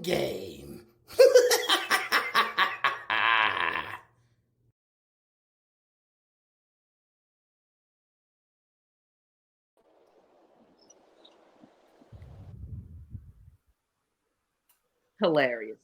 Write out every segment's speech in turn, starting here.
game. Hilarious.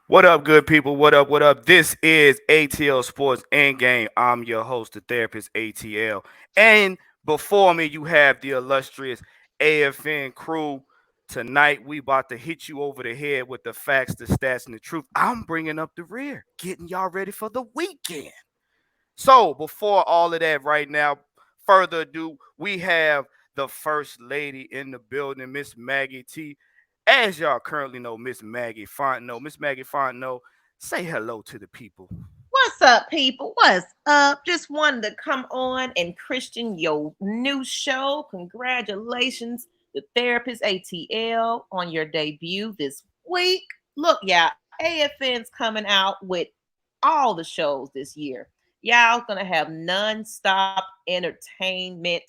What up, good people? What up? What up? This is ATL Sports Endgame. I'm your host, the therapist ATL. And before me, you have the illustrious AFN crew. Tonight, we about to hit you over the head with the facts, the stats, and the truth. I'm bringing up the rear, getting y'all ready for the weekend. So, before all of that, right now, further ado, we have the first lady in the building, Miss Maggie T. As y'all currently know, Miss Maggie Fontenot. Miss Maggie Fontenot, say hello to the people. What's up, people? What's up? Just wanted to come on and Christian your new show. Congratulations, the therapist ATL, on your debut this week. Look, y'all, AFN's coming out with all the shows this year. Y'all gonna have non-stop entertainment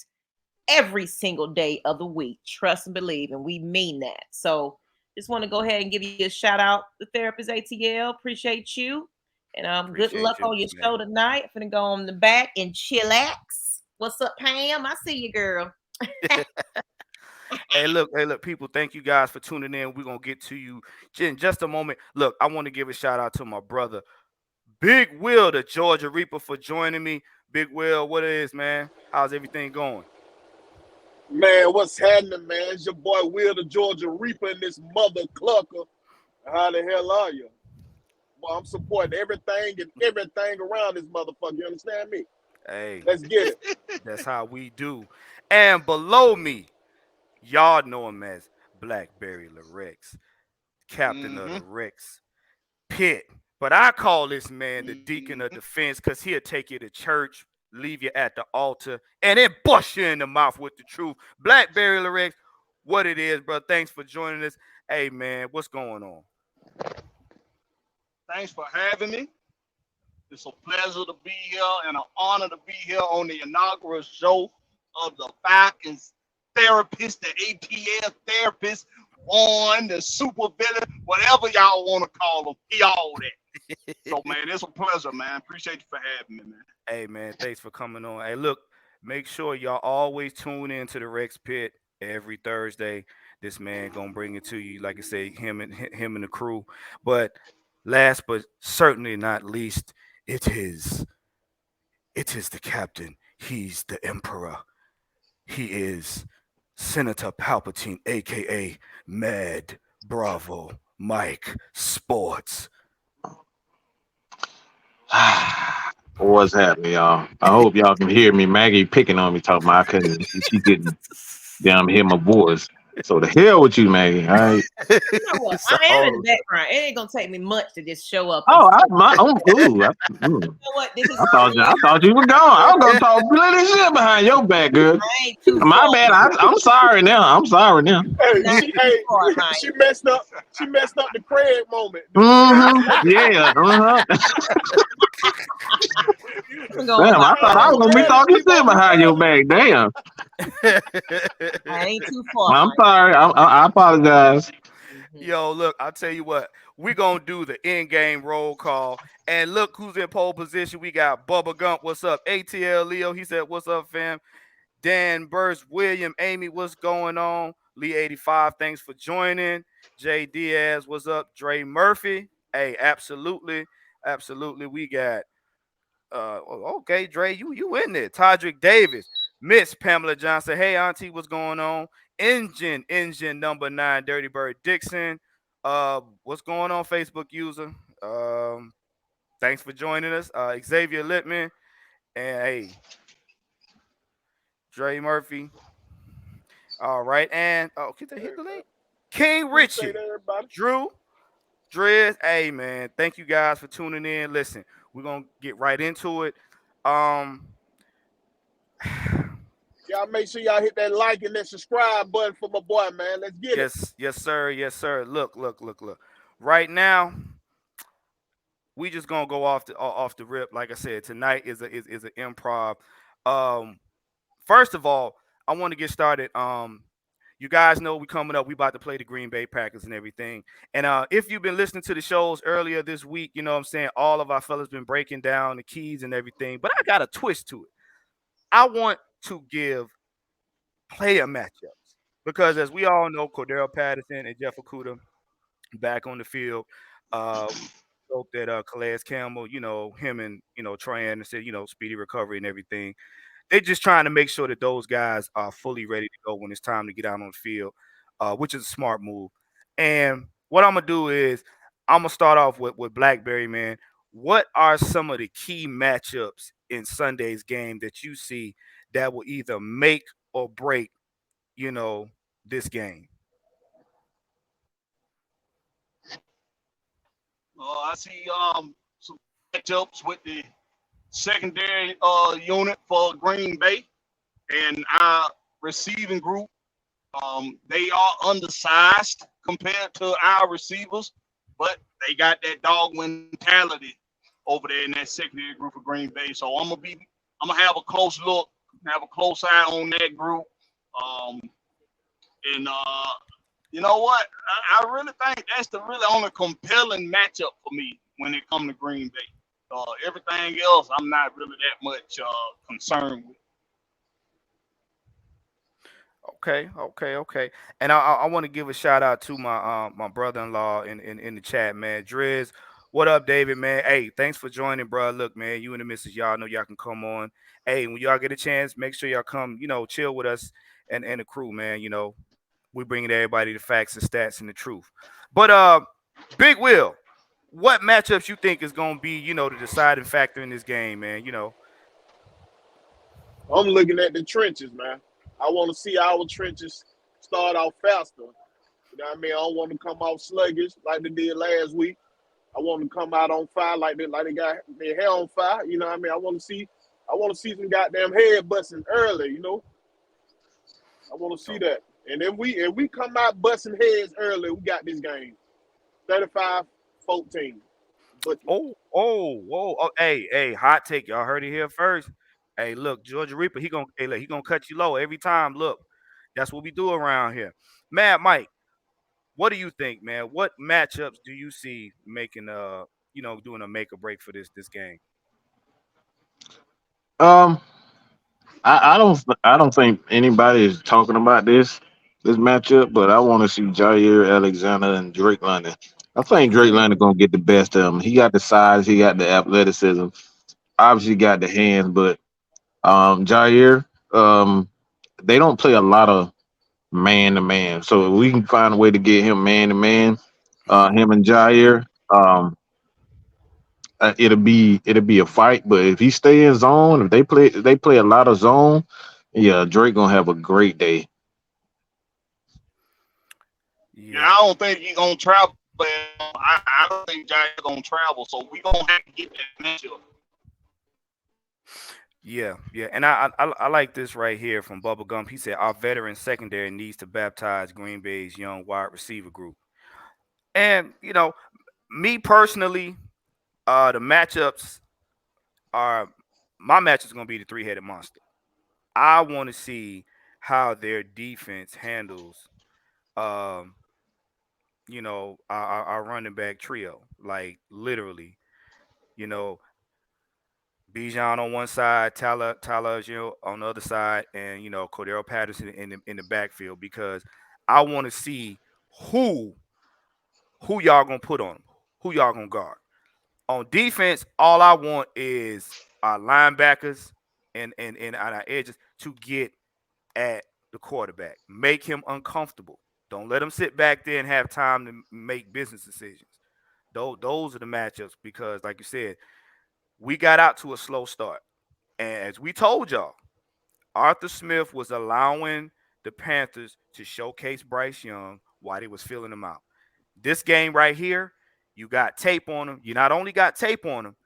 every single day of the week. Trust and believe, and we mean that. So just want to go ahead and give you a shout out, the therapist ATL. Appreciate you. And good luck Appreciate you, on your Miss show Maggie. tonight. I'm gonna go on the back and chillax. What's up, Pam? I see you, girl. Hey, look, people, thank you guys for tuning in. We're going to get to you in just a moment. Look, I want to give a shout out to my brother, Big Will, the Georgia Reaper, for joining me. Big Will, what it is, man? How's everything going? Man, what's happening, man? It's your boy Will, the Georgia Reaper, and this mother clucker. How the hell are you? Well, I'm supporting everything and everything around this motherfucker. You understand me? Hey, Let's get it. that's how we do. And below me, y'all know him as Blackberry Larex, captain of the Mm-hmm. Rex Pit. But I call this man the deacon of Mm-hmm. defense because he'll take you to church, leave you at the altar, and then bust you in the mouth with the truth. Blackberry Larex, what it is, bro. Thanks for joining us. Hey, man, what's going on? Thanks for having me. It's a pleasure to be here and an honor to be here on the inaugural show of the Falcons therapist, the ATL therapist, one, the super villain, whatever y'all want to call them. He all that. So, man, it's a pleasure, man. Appreciate you for having me, man. Hey, man, thanks for coming on. Hey, look, make sure y'all always tune in to the Rex Pit every Thursday. This man gonna bring it to you, like I say, him and the crew. But last but certainly not least, it is it is the captain. He's the emperor. He is Senator Palpatine, aka Mad Bravo Mike Sports. What's happening, y'all? I hope y'all can hear me. Maggie picking on me, talking about I couldn't. She couldn't damn hear my voice. So the hell with you, Maggie. All right. You know what? So, I am in the background. It ain't gonna take me much to just show up and Oh, say, ooh, you know what? This is I thought you were gone. I was gonna talk plenty of shit behind your back, girl. I ain't too My far. bad. I'm sorry now. I'm sorry now. Hey, Not she too hey, far, Mike. she messed up. She messed up the Craig moment. Yeah. I'm going Damn, I thought I Oh was gonna be man, talking keep shit on behind your back. Damn. I ain't too far, I'm Mike. sorry. I apologize. Mhm. Yo, look, I'll tell you what, we're gonna do the in-game roll call. And look who's in pole position. We got Bubba Gump, what's up? ATL Leo, he said, what's up, fam? Dan Burst, William, Amy, what's going on? Lee 85, thanks for joining. Jay Diaz, what's up? Dre Murphy. Hey, absolutely. Absolutely. We got okay, Dre, you in there. Todrick Davis, Miss Pamela Johnson. Hey, Auntie, what's going on? Engine number 9, Dirty Bird Dixon. What's going on, Facebook user? Um, Thanks for joining us. Xavier Littman. And hey, Dre Murphy. All right. And can they hit the link? King appreciate Richie. everybody. Drew. Drez. Hey man. Thank you guys for tuning in. Listen, we're gonna get right into it. Um Y'all make sure y'all hit that like and that subscribe button for my boy, man. Let's get it. yes, sir. Yes, sir. Look. Right now, we just gonna go off the rip. Like I said, tonight is an improv. Um, First of all, I want to get started. You guys know we coming up. We about to play the Green Bay Packers and everything. And if you've been listening to the shows earlier this week, you know what I'm saying, all of our fellas been breaking down the keys and everything. But I got a twist to it. I want to give player matchups because, as we all know, Cordell Patterson and Jeff Okuda back on the field. We hope that Calais Campbell, him and Troy Anderson, speedy recovery and everything. They're just trying to make sure that those guys are fully ready to go when it's time to get out on the field, which is a smart move. And what I'm gonna do is I'm gonna start off with Blackberry, man. What are some of the key matchups in Sunday's game that you see that will either make or break, you know, this game? I see some matchups with the secondary unit for Green Bay and our receiving group. They are undersized compared to our receivers, but they got that dog mentality over there in that secondary group of Green Bay. So I'm gonna have a close look, have a close eye on that group. Um, and you know what? I really think that's the really only compelling matchup for me when it comes to Green Bay. Everything else, I'm not really that much concerned with. Okay. And I want to give a shout out to my brother-in-law in the chat, man. Driz, what up, David, man? Hey, thanks for joining, bro. Look, man, you and the missus, y'all know y'all can come on. Hey, when y'all get a chance, make sure y'all come, chill with us and the crew, man. We bringing everybody the facts and stats and the truth. But Big Will, what matchups you think is gonna be, the deciding factor in this game, man? I'm looking at the trenches, man. I want to see our trenches start off faster. You know what I mean? I don't want to come off sluggish like they did last week. I want to come out on fire like they got their hair on fire. You know what I mean? I want to see some goddamn head busting early. I want to see that. And if we come out busting heads early, we got this game 35-14. But Hey, hot take. Y'all heard it here first. Hey, look, Georgia Reaper, he gonna cut you low every time. Look, that's what we do around here. Mad Mike, what do you think, man? What matchups do you see making doing a make or break for this game? Um, I don't think anybody is talking about this matchup, but I want to see Jair Alexander and Drake London. I think Drake London gonna get the best of him. He got the size, he got the athleticism, obviously got the hands, but Jair, they don't play a lot of man to man. So if we can find a way to get him man to man, him and Jair, it'll be a fight. But if he stay in zone, if they play a lot of zone, yeah, Drake gonna have a great day. Yeah, Yeah. I don't think he's gonna travel. I don't think Jair's gonna travel, so we gonna have to get that matchup. Yeah, and I like this right here from Bubba Gump. He said our veteran secondary needs to baptize Green Bay's young wide receiver group. And me personally, the matchups are my matchup is gonna be the three-headed monster. I want to see how their defense handles, um, our running back trio. Like literally, you know, Bijan on one side, Tyler on the other side, and Cordero Patterson in the backfield because I want to see who who y'all gonna put on them, who y'all gonna guard. On defense, all I want is our linebackers and our edges to get at the quarterback, make him uncomfortable. Don't let him sit back there and have time to make business decisions. Those are the matchups because, like you said, we got out to a slow start. And as we told y'all, Arthur Smith was allowing the Panthers to showcase Bryce Young while they was filling him out. This game right here, you got tape on him. You not only got tape on him,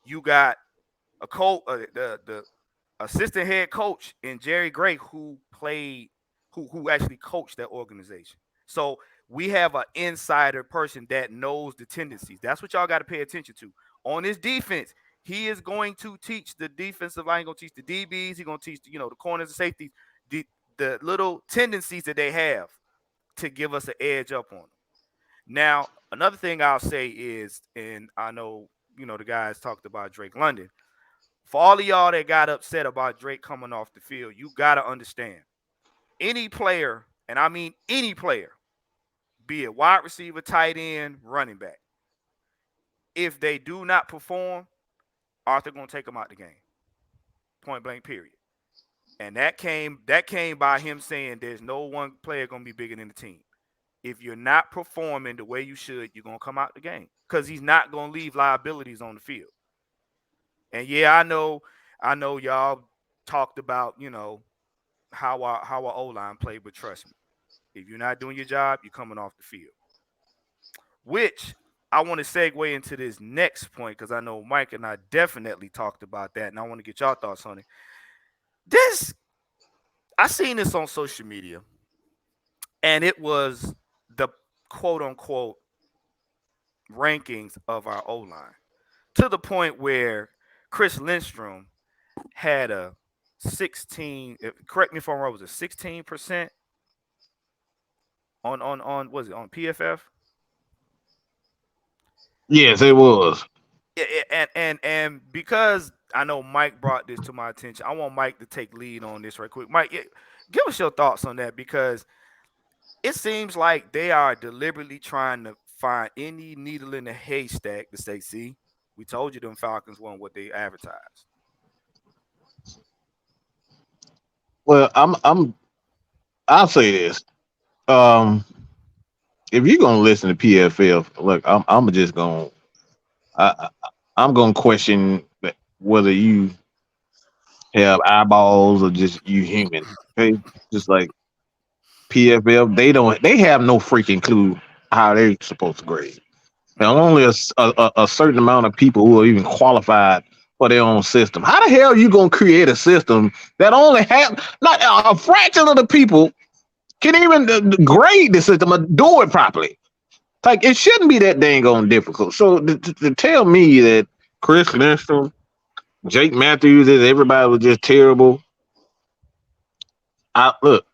you got a coach, the assistant head coach in Jerry Gray who actually coached that organization. So we have an insider person that knows the tendencies. That's what y'all got to pay attention to. On his defense, he is going to teach the defensive line, going to teach the DBs, he's going to teach the corners and safeties. the little tendencies that they have to give us an edge up on them. Now, another thing I'll say is, and I know the guys talked about Drake London. For all of y'all that got upset about Drake coming off the field, you gotta understand any player, and I mean any player, be it wide receiver, tight end, running back, if they do not perform, Arthur gonna take them out the game. Point blank, period. And that came by him saying there's no one player gonna be bigger than the team. If you're not performing the way you should, you're gonna come out the game because he's not gonna leave liabilities on the field. And yeah, I know y'all talked about how our O line played, but trust me, if you're not doing your job, you're coming off the field. Which I want to segue into this next point because I know Mike and I definitely talked about that, and I want to get y'all thoughts on it. This I seen this on social media, and it was the quote unquote rankings of our O line to the point where Chris Lindstrom had a 16. Correct me if I'm wrong. Was it 16% on was it on PFF? Yes, it was. Yeah, and because I know Mike brought this to my attention, I want Mike to take lead on this right quick. Mike, give us your thoughts on that because it seems like they are deliberately trying to find any needle in the haystack to say, "See, we told you them Falcons weren't what they advertised." Well, I'll say this. Um, if you're gonna listen to PFF, look, I'm just gonna I, I'm gonna question whether you have eyeballs or just you human. Okay, just like PFF, they have no freaking clue how they supposed to grade. And only a certain amount of people who are even qualified for their own system. How the hell are you gonna create a system that only have not a fraction of the people can even grade the system or do it properly? Like it shouldn't be that dang on difficult. So to tell me that Chris Lindstrom, Jake Matthews, that everybody was just terrible. I look,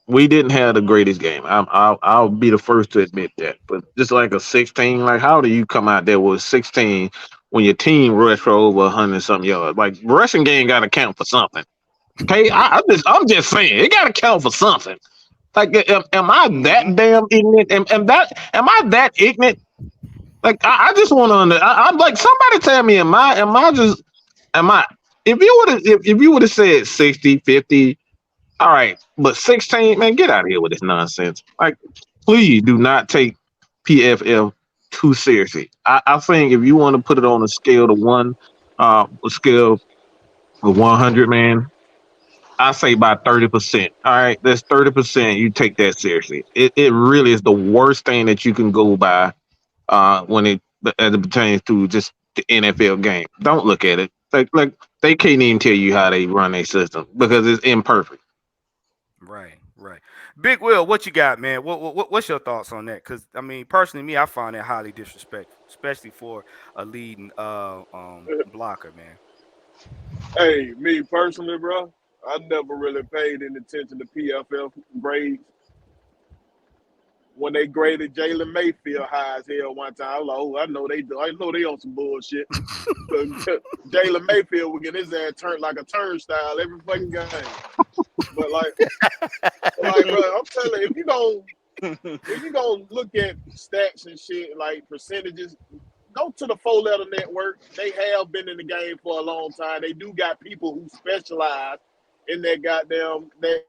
we didn't have the greatest game. I'll be the first to admit that. But just like a 16, like how do you come out there with 16 when your team rushed for over 100 something yards? Like rushing game got to count for something. Okay, I'm just saying it got to count for something. Like, am I that Mm-hmm. damn ignorant? Am I that ignorant? Like, I just want to. I'm like somebody tell me, am I? If you would have said 60, 50. All right, but 16, man, get out of here with this nonsense. Like, please do not take PFF too seriously. I think if you want to put it on a scale to a scale of 100, man, I say by 30%. All right, that's 30%. You take that seriously. It really is the worst thing that you can go by when as it pertains to just the NFL game. Don't look at it. Like they can't even tell you how they run their system because it's imperfect. Right, right. Big Will, what you got, man? What's your thoughts on that? Because I mean, personally, me, I find that highly disrespectful, especially for a leading blocker, man. Hey, me personally, bro, I never really paid any attention to PFF grades. When they graded Jalen Mayfield high as hell one time, I was like, oh, I know they do. I know they on some bullshit. Jalen Mayfield would get his ass turned like a turnstile every fucking game. But bro, I'm telling you, if you gonna look at stats and shit like percentages, go to the Four Letter Network. They have been in the game for a long time. They do got people who specialize in that goddamn that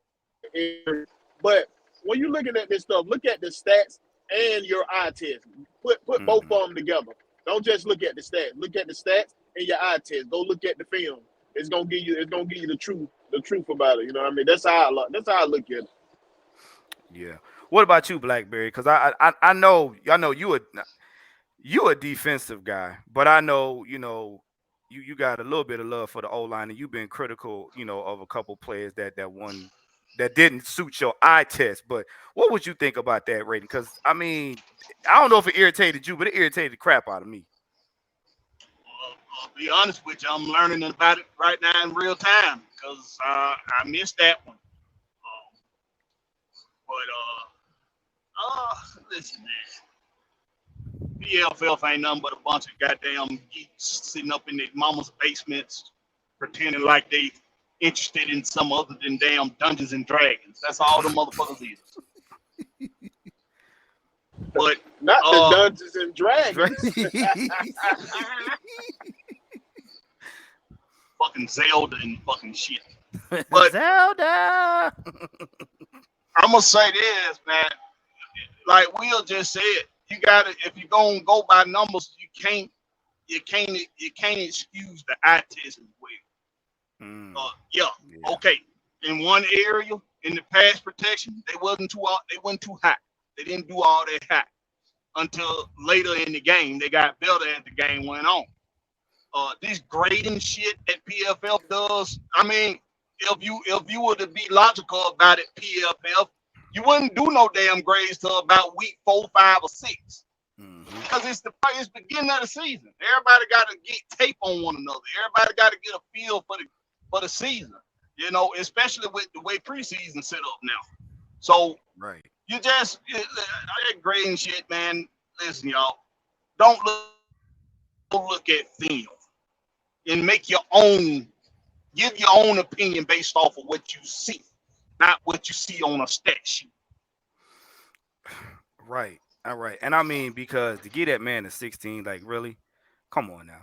area. But when you're looking at this stuff, look at the stats and your eye test. Put both Hmm. of them together. Don't just look at the stats. Look at the stats and your eye test. Go look at the film. It's gonna give you the truth about it. You know what I mean? That's how I look at it. Yeah. What about you, Blackberry? Because I know you a defensive guy, but I know you got a little bit of love for the O line, and you've been critical of a couple players that didn't suit your eye test. But what would you think about that rating? Because I mean, I don't know if it irritated you, but it irritated the crap out of me. I'll be honest with you, I'm learning about it right now in real time because I missed that one. listen, man. PFF ain't nothing but a bunch of goddamn geeks sitting up in their mama's basements, pretending like they interested in some other than damn Dungeons and Dragons. That's all the motherfuckers is. But Not the Dungeons and Dra- Dragons. fucking Zelda and fucking shit. But Zelda. I'm gonna say this, man. Like Will just said, you gotta if you're gonna go by numbers, you can't excuse the eye test as well. Mm, Yeah, yeah. okay. In one area, in the pass protection, they wasn't too high. They didn't do all that high until later in the game. They got better as the game went on. This grading shit that PFF does. I mean, if you were to be logical about it, PFF, you wouldn't do no damn grades till about week 4, 5, or 6. Mhm. Because it's beginning of the season. Everybody got to get tape on one another. Everybody got to get a feel for the season. You know, especially with the way preseason set up now. So Right. you just that grading shit, man. Listen, y'all, don't look at film and make your own, give your own opinion based off of what you see, not what you see on a stat sheet. Right. All right. And I mean, because to get that man to 16, like really, come on now.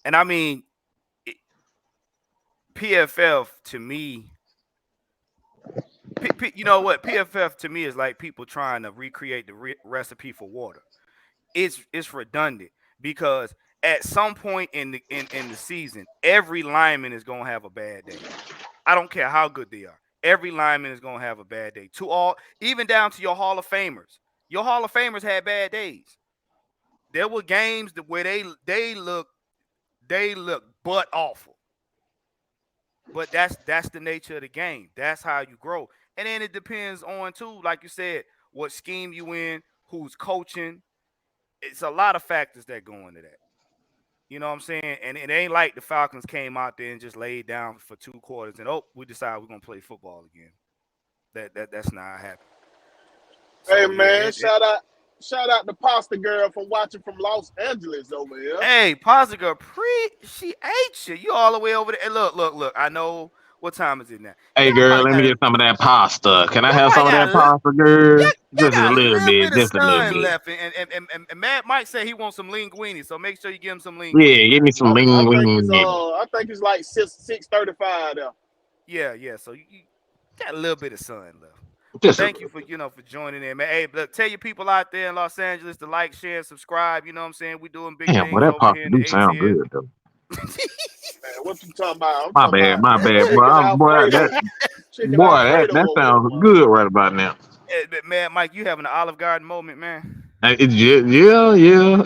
And I mean, it, PFF to me, you know what? PFF to me is like people trying to recreate the recipe for water. It's redundant because at some point in the season, every lineman is gonna have a bad day. I don't care how good they are. Every lineman is gonna have a bad day. To all, even down to your Hall of Famers. Your Hall of Famers had bad days. There were games where they look butt awful. But that's the nature of the game. That's how you grow. And then it depends on too, like you said, what scheme you in, who's coaching. It's a lot of factors that go into that. You know what I'm saying? And it ain't like the Falcons came out there and just laid down for 2 quarters and we decide we're gonna play football again. That's not happening. Hey So yeah, man, shout out the pasta girl from watching from Los Angeles over here. hey, Posiga, appreciate you. You all the way over there. Hey, look. I know what time is it now. Hey Y'all girl, probably let me got get some of that pasta. Can I y'all have some probably of got that pasta, girl? y'all Just a got a little little bit, bit of just a little sun bit. left, and Matt Mike said he wants some linguine, so make sure you give him some Yeah, linguine give now. me some I lean think it's lean. like 6:35 there. Yeah. So you got a little bit of sun left. But Just a thank you little for bit. For joining in, man. Hey, look, tell your people out there in Los Angeles to like, share, and subscribe. You know what I'm saying? We doing big Damn, boy, things that over pasta here in the do sound ATL. good though. Man, what you talking about? I'm My talking bad, about my bad, boy. chicken Boy, that Alfredo. Chicken boy, that Alfredo that over here, sounds man. good right about now. Man, Mike, you having an Olive Garden moment, man. Yeah.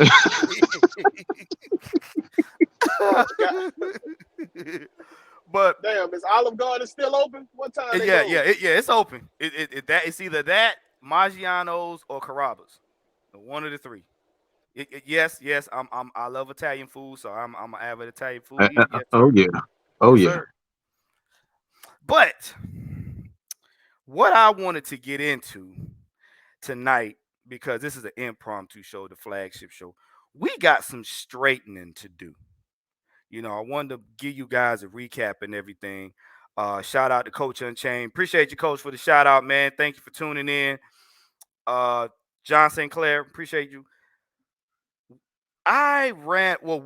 God, But damn, is Olive Garden still open? What time they yeah, close? it's open. It's either that Maggiano's or Carrabba's, one of the three. Yes. I love Italian food, so I'm an avid Italian food eater. Yes, Oh sir. yeah. Oh Yes, yeah. sir. But what I wanted to get into tonight, because this is an impromptu show, the flagship show, we got some straightening to do. I wanted to give you guys a recap and everything. Shout out to Coach Unchained. Appreciate you, Coach, for the shout out, man. Thank you for tuning in. John St. Clair, appreciate you.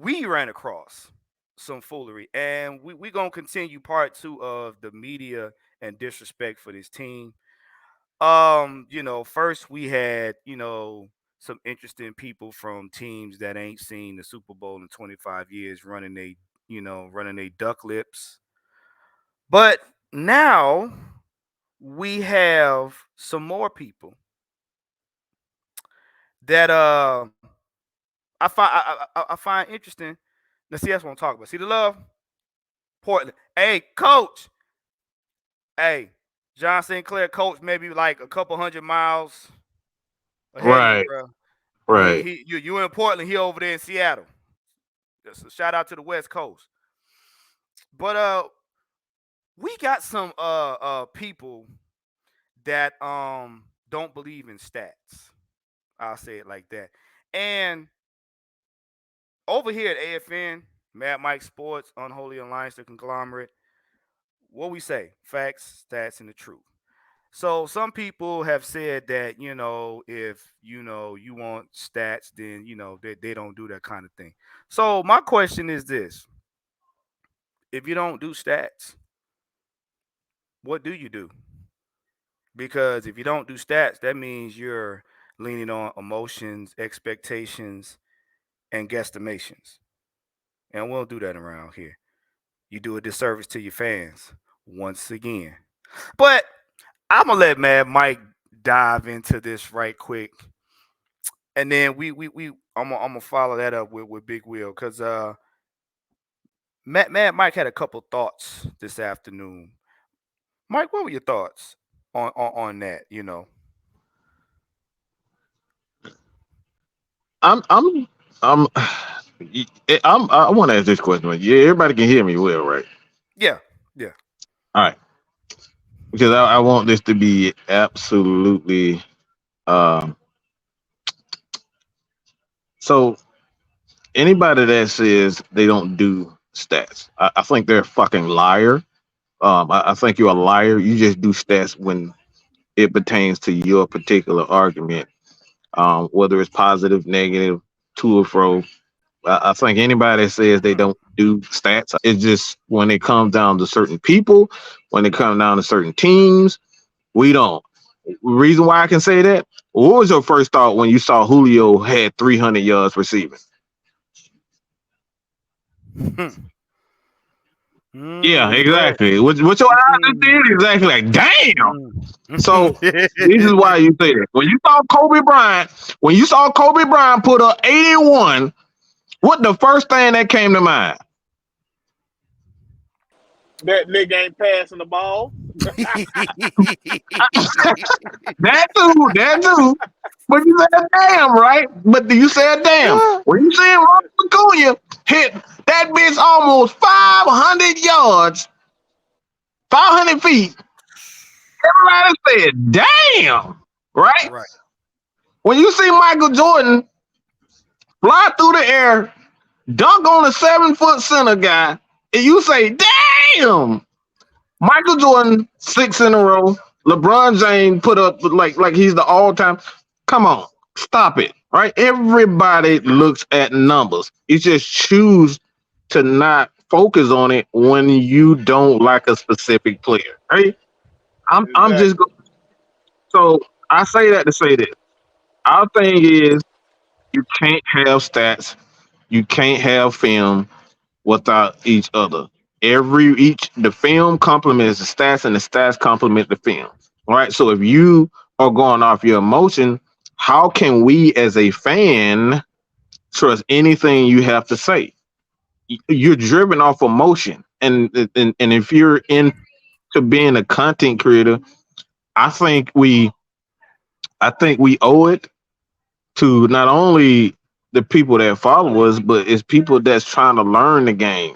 We ran across some foolery, and we gonna continue part 2 of the media and disrespect for this team. First we had, some interesting people from teams that ain't seen the Super Bowl in 25 years running they duck lips. But now we have some more people that I find interesting. Now see, that's what I'm talking about. See the love? Portland. Hey, coach. Hey, John St. Clair, coach, maybe like a couple hundred miles ahead of you, Right. bro. Right. You in Portland, he over there in Seattle. So shout out to the West Coast. But we got some people that don't believe in stats. I'll say it like that. And over here at AFN, Mad Mike Sports, Unholy Alliance, the conglomerate, what we say, facts, stats, and the truth. So some people have said that, if, you want stats, then, they don't do that kind of thing. So my question is this. If you don't do stats, what do you do? Because if you don't do stats, that means you're leaning on emotions, expectations, and guesstimations. And we don't do that around here. You do a disservice to your fans once again. But I'm gonna let Mad Mike dive into this right quick, and then I'm gonna follow that up with Big Wheel because Mad Mike had a couple thoughts this afternoon. Mike, what were your thoughts on that? I'm I'm I want to ask this question. Yeah, everybody can hear me well, right? Yeah, yeah. All right, because I want this to be absolutely um. So anybody that says they don't do stats, I think they're a fucking liar. I think you're a liar. You just do stats when it pertains to your particular argument, whether it's positive, negative, to or fro. I think anybody that says they don't do stats, it's just when it comes down to certain people, when it comes down to certain teams, we don't. Reason why I can say that? What was your first thought when you saw Julio had 300 yards receiving? Yeah, Yeah. exactly. What your eyes just did exactly like, damn. So this is why you say that. When you saw Kobe Bryant put up 81, what the first thing that came to mind? That nigga ain't passing the ball. That too. But you said damn, right? But you said damn. When you see Ronald Acuna hit that bitch almost 500 yards, 500 feet, everybody said damn, right? Right. When you see Michael Jordan fly through the air, dunk on a 7-foot center guy, and you say damn, Michael Jordan 6 in a row, LeBron James put up like he's the all-time. Come on, stop it, right? Everybody looks at numbers. You just choose to not focus on it when you don't like a specific player, right? I'm just Exactly. so I say that to say this. Our thing is you can't have stats, you can't have film without each other. Each the film complements the stats and the stats complement the film. Right. So if you are going off your emotion, how can we as a fan trust anything you have to say? You're driven off emotion. And if you're into being a content creator, I think we I think we owe it to not only the people that follow us, but it's people that's trying to learn the game.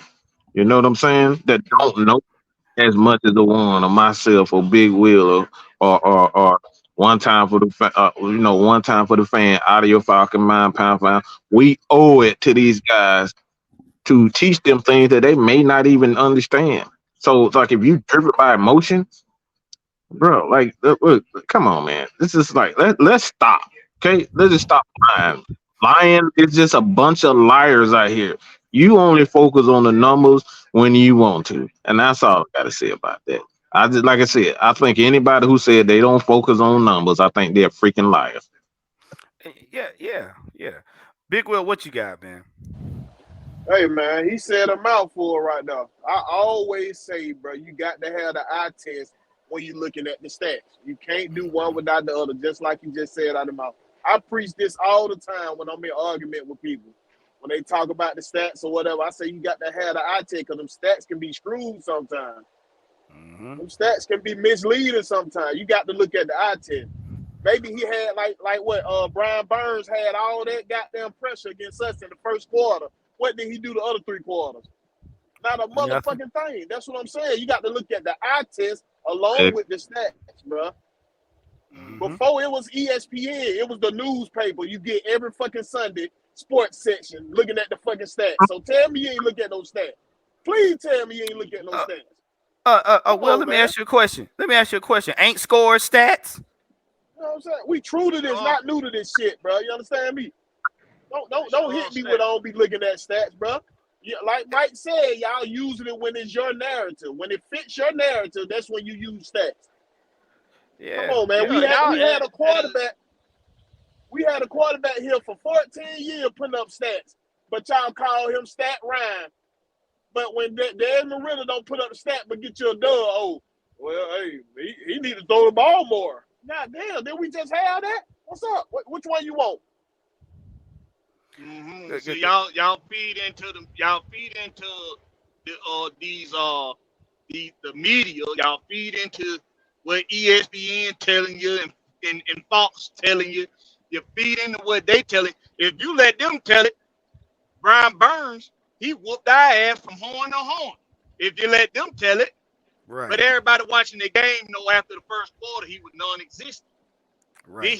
You know what I'm saying? That don't know as much as the one or myself or Big Will or one time for the one time for the fan, Audio Falcon, Mind Pound Pound. We owe it to these guys to teach them things that they may not even understand. So it's like if you driven by emotion, bro, like look, come on, man. This is like let's stop. Okay, let's just stop lying. Lying is just a bunch of liars out here. You only focus on the numbers when you want to, and that's all I gotta say about that. I just like I said, I think anybody who said they don't focus on numbers, I think they're freaking liars. Yeah, yeah, yeah. Big Will, what you got, man? Hey man, he said a mouthful right now. I always say, bro, you got to have the eye test when you're looking at the stats. You can't do one without the other, just like you just said out of mouth. I preach this all the time when I'm in argument with people. When they talk about the stats or whatever, I say you got to have the eye test because them stats can be screwed sometimes. Mm-hmm. Them stats can be misleading sometimes. You got to look at the eye test. Maybe he had like what Brian Burns had all that goddamn pressure against us in the first quarter. What did he do the other 3 quarters? Not a Nothing. motherfucking thing. That's what I'm saying. You got to look at the eye test along Eh, with the stats, bro. Mm-hmm. Before it was ESPN, it was the newspaper. You get every fucking Sunday sports section looking at the fucking stats. So tell me you ain't look at those stats. Please tell me you ain't look at those Uh, stats. Come well, on, let me man. ask you a question. Let me ask you a question. Ain't score stats? You know what I'm saying? We true to this, Sure, not new to this shit, bro. You understand me? Don't sure hit me when I don't be looking at stats, bro. Yeah, like Mike said, y'all using it when it's your narrative. When it fits your narrative, that's when you use stats. Come Yeah, on, man. yeah. Yeah, y'all, We had a quarterback. We had a quarterback here for 14 years putting up stats, but y'all call him Stat Ryan. But when Desmond Ritter don't put up the stat but get you a dub, oh, well, hey, he need to throw the ball more. God damn, did we just have that? What's up? Which one you want? So Good. y'all feed into the media. Y'all feed into what ESPN telling you and Fox telling you. You feed into what they telling. If you let them tell it, Brian Burns, he whooped our ass from horn to horn. If you let them tell it, but Right, everybody watching the game know after the first quarter he was non-existent. Then right.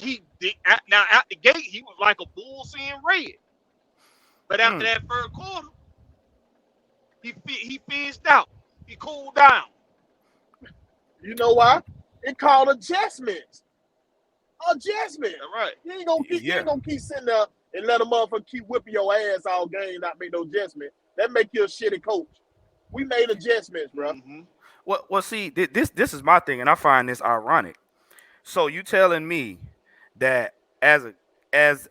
now out the gate he was like a bull seeing red. But after Mm. that first quarter, he fizzed out. He cooled down. You know why? It called adjustments. Adjustment. All right. You Yeah. ain't gonna keep sitting there and let a motherfucker keep whipping your ass all game, not make no adjustment. That make you a shitty coach. We made adjustments, bro. Mm-hmm. Well. See, this is my thing, and I find this ironic. So you telling me that as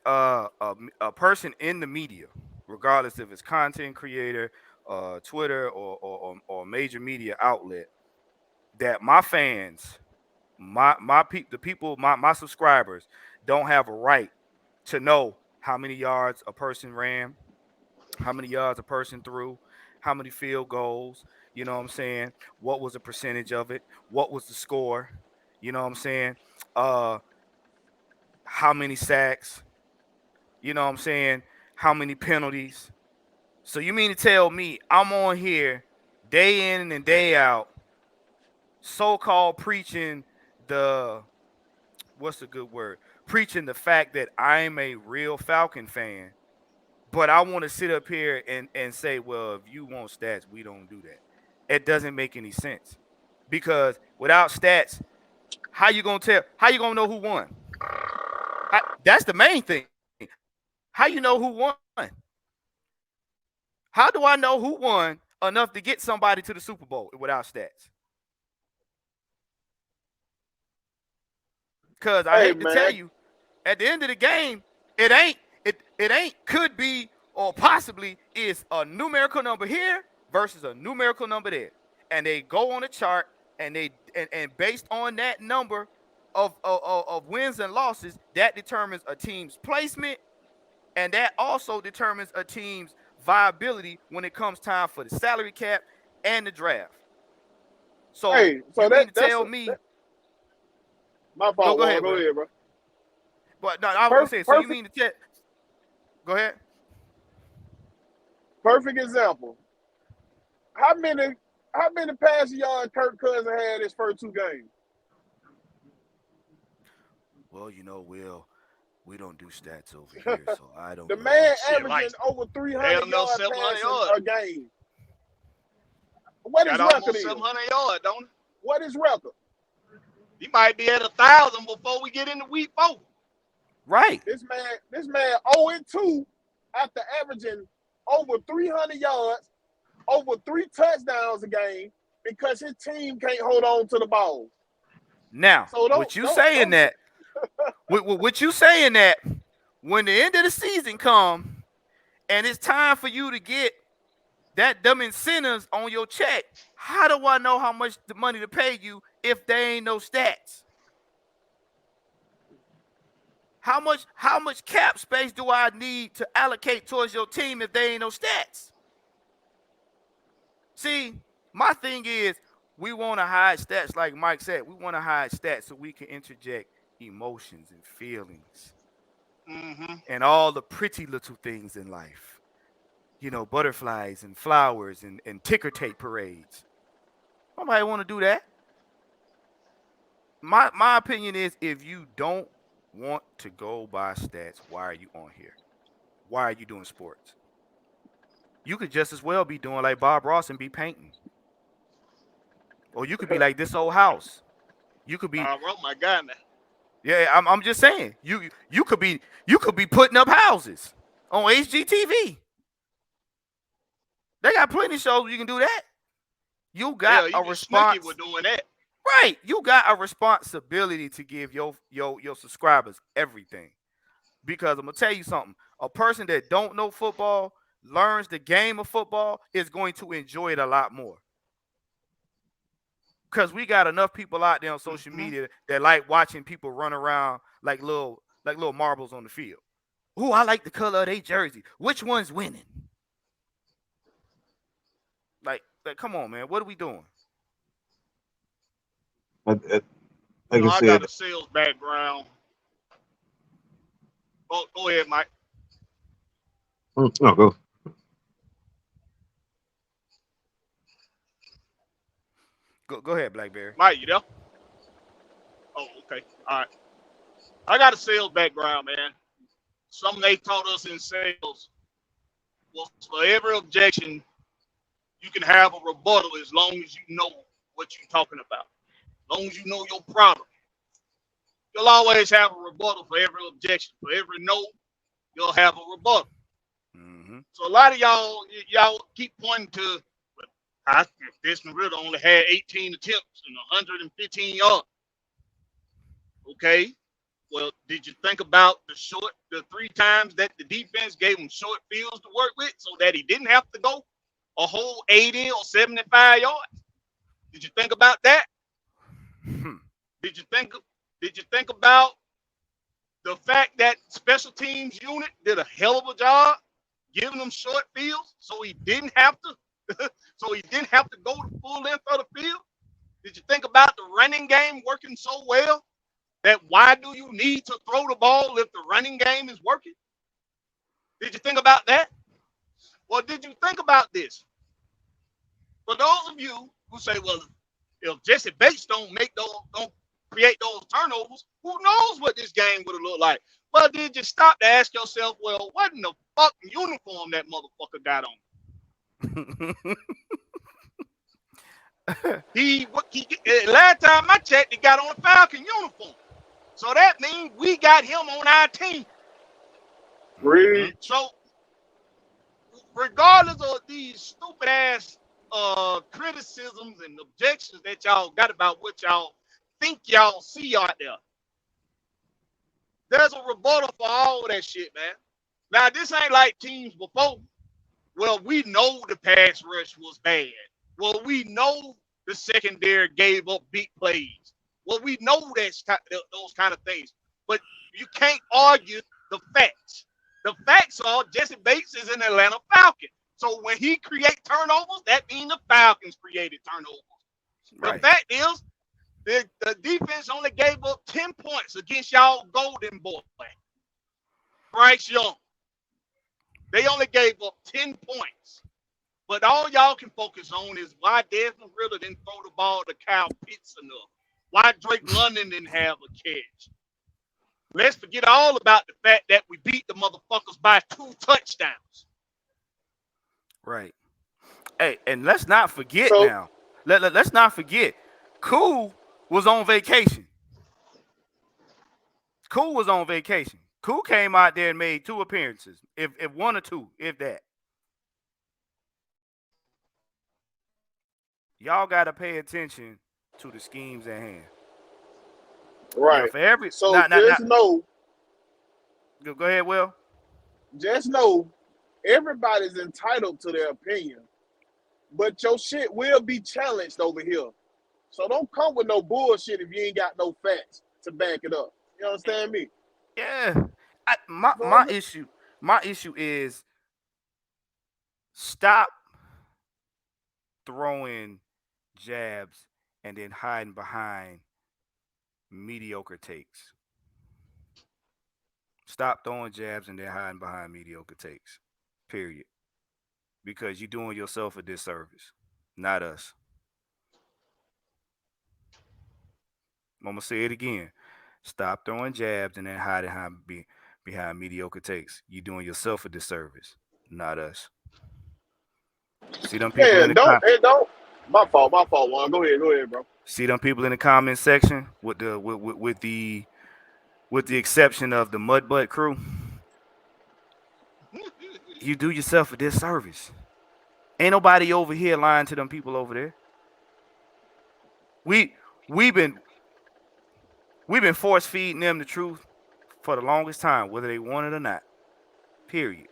a person in the media, regardless if it's content creator, Twitter, or major media outlet, that my fans, the people, my subscribers, don't have a right to know how many yards a person ran, how many yards a person threw, how many field goals, you know what I'm saying? What was the percentage of it? What was the score? You know what I'm saying? Uh how many sacks, you know what I'm saying? How many penalties? So you mean to tell me I'm on here day in and day out, so-called preaching the what's the good word? Preaching the fact that I'm a real Falcon fan, but I want to sit up here and say, well, if you want stats, we don't do that. It doesn't make any sense. Because without stats, how you gonna know who won? That's the main thing. How you know who won? How do I know who won enough to get somebody to the Super Bowl without stats? Because I Hey hate to tell man, you, at the end of the game, it ain't could be or possibly is a numerical number here versus a numerical number there. And they go on a chart and based on that number of wins and losses, that determines a team's placement, and that also determines a team's viability when it comes time for the salary cap and the draft. So hey, so you mean to that's tell me? my Go fault, go Juan. ahead, Go bro. ahead, bro. But no, I was gonna say. So you Perfect, mean to tell? Go ahead. perfect example. How many how many passing yards Kirk Cousins had his first two games? Well, we don't do stats over here, so I The don't know. man Shit, like averaging over 300 damn near yard 700 passing yards. a game. What his Got record almost is? 700 yards, don't he? What his record? He might be at 1,000 before we get into week 4. Right. This man 0 and 2 after averaging over 300 yards, over 3 touchdowns a game because his team can't hold on to the ball. Now, So don't what you don't saying don't. that? What you saying that? When the end of the season come and it's time for you to get them incentives on your check, how do I know how much the money to pay you if there ain't no stats? How much cap space do I need to allocate towards your team if there ain't no stats? See, my thing is we want to hide stats, like Mike said. We want to hide stats so we can interject emotions and feelings Mm-hmm. and all the pretty little things in life. Butterflies and flowers and ticker tape parades. Nobody want to do that. my opinion is, if you don't want to go by stats, why are you on here? Why are you doing sports? You could just as well be doing like Bob Ross and be painting, or you could be like this old house. You could be, Oh my God, now. yeah. I'm just saying, you could be putting up houses on HGTV. They got plenty of shows where you can do that. You got Hell, you a get snooky with response, doing that. right? You got a responsibility to give your subscribers everything. Because I'm gonna tell you something: a person that don't know football learns the game of football is going to enjoy it a lot more. Because we got enough people out there on social Mm-hmm. media that like watching people run around like little marbles on the field. Ooh, I like the color of their jersey. Which one's winning? Like, come on, man. What are we doing? You Like know, I I got said, a sales background. Go ahead, Mike. no, go. Go ahead, Blackberry. Mike, you there? Oh, okay. All right. I got a sales background, man. Something they taught us in sales was for every objection, you can have a rebuttal as long as you know what you're talking about. As long as you know your product. You'll always have a rebuttal for every objection. For every no, you'll have a rebuttal. Mm-hmm. So a lot of y'all keep pointing to, but Desmond Ritter only had 18 attempts and 115 yards. Okay. Well, did you think about the 3 times that the defense gave him short fields to work with so that he didn't have to go a whole 80 or 75 yards? Did you think about that? Did you think did you think about the fact that special teams unit did a hell of a job giving them short fields so he didn't have to so he didn't have to go the full length of the field? Did you think about the running game working so well that why do you need to throw the ball if the running game is working? Did you think about that? Well, did you think about this? For those of you who say, well, if Jesse Bates don't create those turnovers, who knows what this game would have looked like? Well, did you stop to ask yourself, well, what in the fucking uniform that motherfucker got on? He last time I checked, he got on a Falcon uniform. So that means we got him on our team. Mm-hmm. Reach. So regardless of these stupid ass criticisms and objections that y'all got about what y'all think y'all see out there, there's a rebuttal for all of that shit, man. Now this ain't like teams before. Well, we know the pass rush was bad. Well, we know the secondary gave up big plays. Well, we know those kind of things. But you can't argue the facts. The facts are Jesse Bates is an Atlanta Falcon. So when he creates turnovers, that means the Falcons created turnovers. The Right. fact is, the defense only gave up 10 points against y'all Golden Boy, Bryce Young. They only gave up 10 points. But all y'all can focus on is why Desmond Ritter didn't throw the ball to Kyle Pitts enough. Why Drake London didn't have a catch. Let's forget all about the fact that we beat the motherfuckers by 2 touchdowns. Right. Hey, and let's not forget So now. Let's not forget. Cool was on vacation. Cool was on vacation. Cool came out there and made 2 appearances, if one or two, if that. Y'all got to pay attention to the schemes at hand. Now, right. for every So go ahead, Will. just know, everybody's entitled to their opinion, but your shit will be challenged over here. So don't come with no bullshit if you ain't got no facts to back it up. You understand me? Yeah, my So my I'm issue my issue is stop throwing jabs and then hiding behind mediocre takes. Stop throwing jabs and then hiding behind mediocre takes. Period. Because you're doing yourself a disservice, not us. I'm gonna say it again. Stop throwing jabs and then hiding behind mediocre takes. You're doing yourself a disservice, not us. See them people in Man, the com- don't. My fault, Juan. Go ahead, bro. See them people in the comment section with the exception of the mud butt crew. You do yourself a disservice. Ain't nobody over here lying to them people over there. We we've been we've been force feeding them the truth for the longest time, whether they want it or not. Period.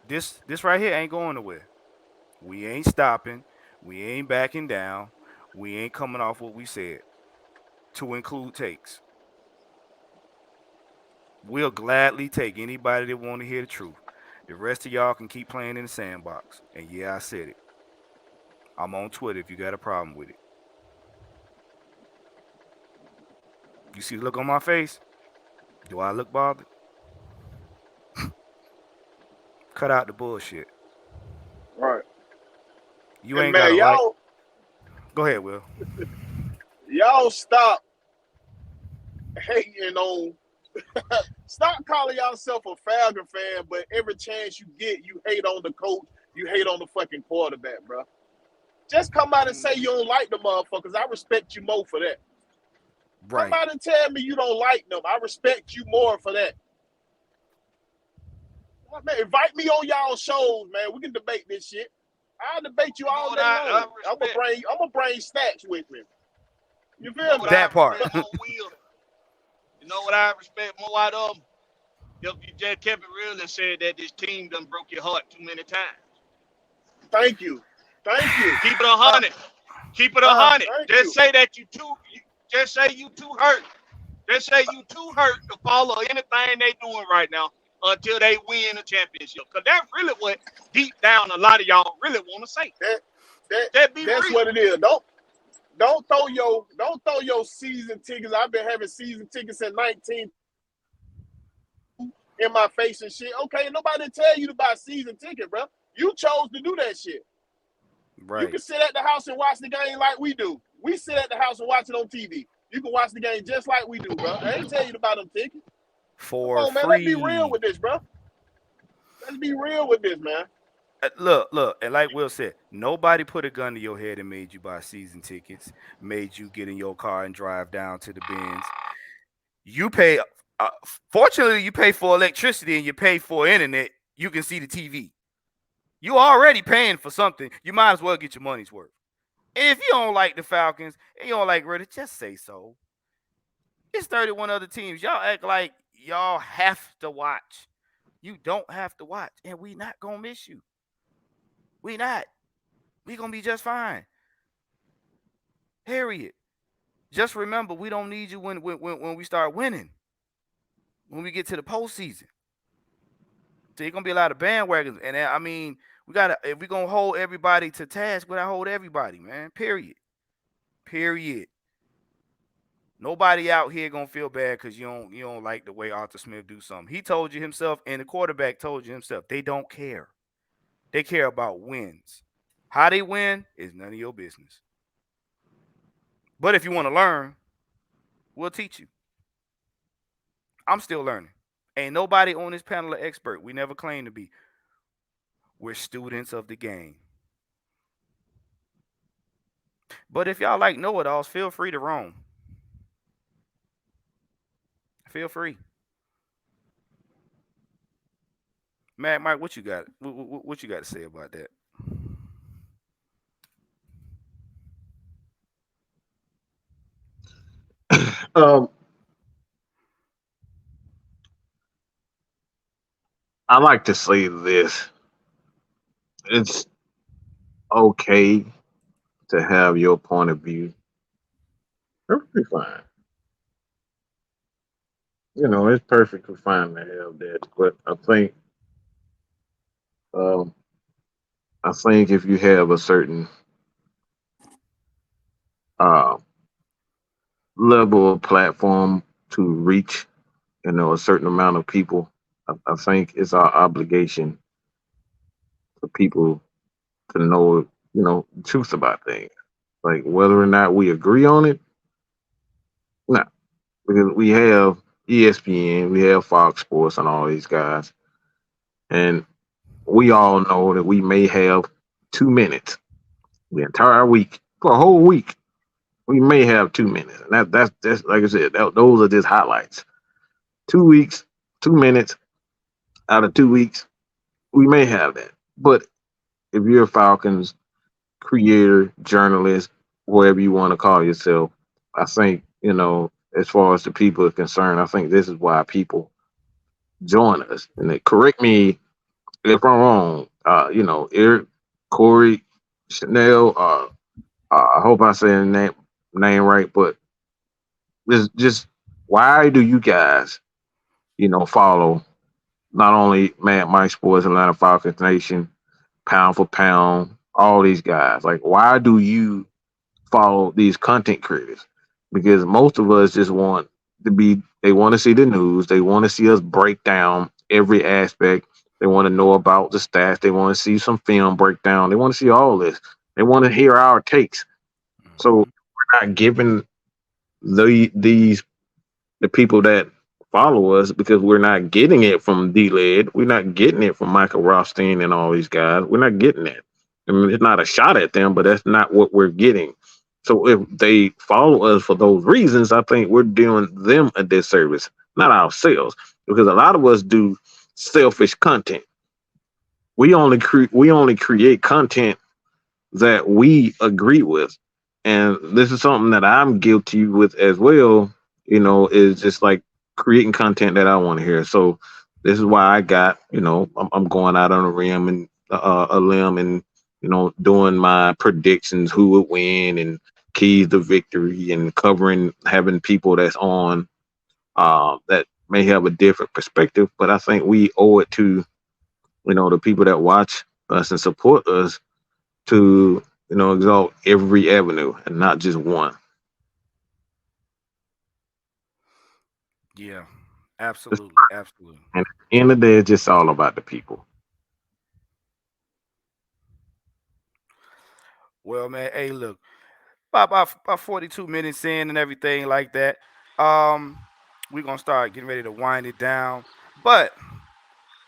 This right here ain't going nowhere. We ain't stopping. We ain't backing down. We ain't coming off what we said to include takes. We'll gladly take anybody that want to hear the truth. The rest of y'all can keep playing in the sandbox. And yeah, I said it. I'm on Twitter if you got a problem with it. You see the look on my face? Do I look bothered? Cut out the bullshit. Right. You And ain't man, gotta like. Go ahead, Will. y'all stop hating on. Stop calling yourself a Falcon fan, but every chance you get, you hate on the coach, you hate on the fucking quarterback, bro. Just come out and say you don't like the motherfuckers. I respect you more for that. Come Right. out and tell me you don't like them. I respect you more for that. Man, invite me on y'all shows, man. We can debate this shit. I'll debate you You know all what day I long. respect? I'm gonna bring stats with me. You You know feel me? what I That part. respect more, Will? You know what I respect more out of them? If you just kept it real and said that this team done broke your heart too many times. Thank you. Thank you. Keep it 100. Keep it 100. Thank Just you. say that just say you too hurt. Just say you too hurt to follow anything they doing right now until they win a championship. Cause that's really what deep down a lot of y'all really want to say. That that Just be that's real. what it is. Don't throw your season tickets. I've been having season tickets since 19 in my face and shit. Okay, nobody tell you to buy season ticket, bro. You chose to do that shit. You Right. can sit at the house and watch the game like we do. We sit at the house and watch it on TV. You can watch the game just like we do, bro. I ain't tell you to buy them tickets. Come For on, man. Let's be real free. with this, bro. Let's be real with this, man. Look, and like Will said, nobody put a gun to your head and made you buy season tickets, made you get in your car and drive down to the bins. You pay. Uh, Fortunately, you pay for electricity and you pay for internet. You can see the TV. You already paying for something. You might as well get your money's worth. And if you don't like the Falcons and you don't like Ritter, just say so. It's 31 other teams. Y'all act like y'all have to watch. You don't have to watch, and we not gonna miss you. We not. We gonna be just fine. Period. Just remember, we don't need you when we start winning. When we get to the postseason, so you're gonna be a lot of bandwagons. And I mean, we gotta if we gonna hold everybody to task, we gotta hold everybody, man. Period. Period. Nobody out here gonna feel bad because you don't like the way Arthur Smith do something. He told you himself, and the quarterback told you himself. They don't care. They care about wins. How they win is none of your business. But if you want to learn, we'll teach you. I'm still learning. Ain't nobody on this panel an expert. We never claim to be. We're students of the game. But if y'all like know-it-alls, feel free to roam. Feel free. Mike, what you got? What you got to say about that? Um, I like to say this. It's okay to have your point of view. Perfectly fine. It's perfectly fine to have that. But um, I think if you have a certain uh, level of platform to reach, a certain amount of people, I think it's our obligation for people to know, the truth about things. Like whether or not we agree on it, no, because we have ESPN, we have Fox Sports, and all these guys, and we all know that we may have 2 minutes the entire week for a whole week. We may have 2 minutes, and that's like I said, those are just highlights. 2 weeks, 2 minutes out of 2 weeks, we may have that. But if you're a Falcons creator, journalist, whatever you want to call yourself, I think, as far as the people are concerned, I think this is why people join us. And they correct me if I'm wrong. Eric, Corey, Chanel, I hope I say the name right, but just why do you guys, follow not only Mad Mike Sports, Atlanta Falcons Nation, Pound for Pound, all these guys? Like, why do you follow these content creators? Because most of us just want they want to see the news, they want to see us break down every aspect, they want to know about the stats, they want to see some film breakdown, they want to see all this, they want to hear our takes. So Mhm. we're not giving these the people that follow us because we're not getting it from D-Led. We're not getting it from Michael Rothstein and all these guys. We're not getting that. I mean, it's not a shot at them, but that's not what we're getting. So if they follow us for those reasons, I think we're doing them a disservice, not ourselves, because a lot of us do selfish content. We only create content that we agree with. And this is something that I'm guilty with as well, is just like creating content that I want to hear. So this is why I got, I'm going out on a limb and a limb and, doing my predictions, who would win and keys to victory and covering, having people that's on that may have a different perspective. But I think we owe it to, the people that watch us and support us to exalt every avenue and not just one. Yeah, Just- absolutely, absolutely. And at the end of the day, it's just all about the people. Well, man, hey, look, about 42 minutes in and everything like that. Um, we're gonna start getting ready to wind it down, but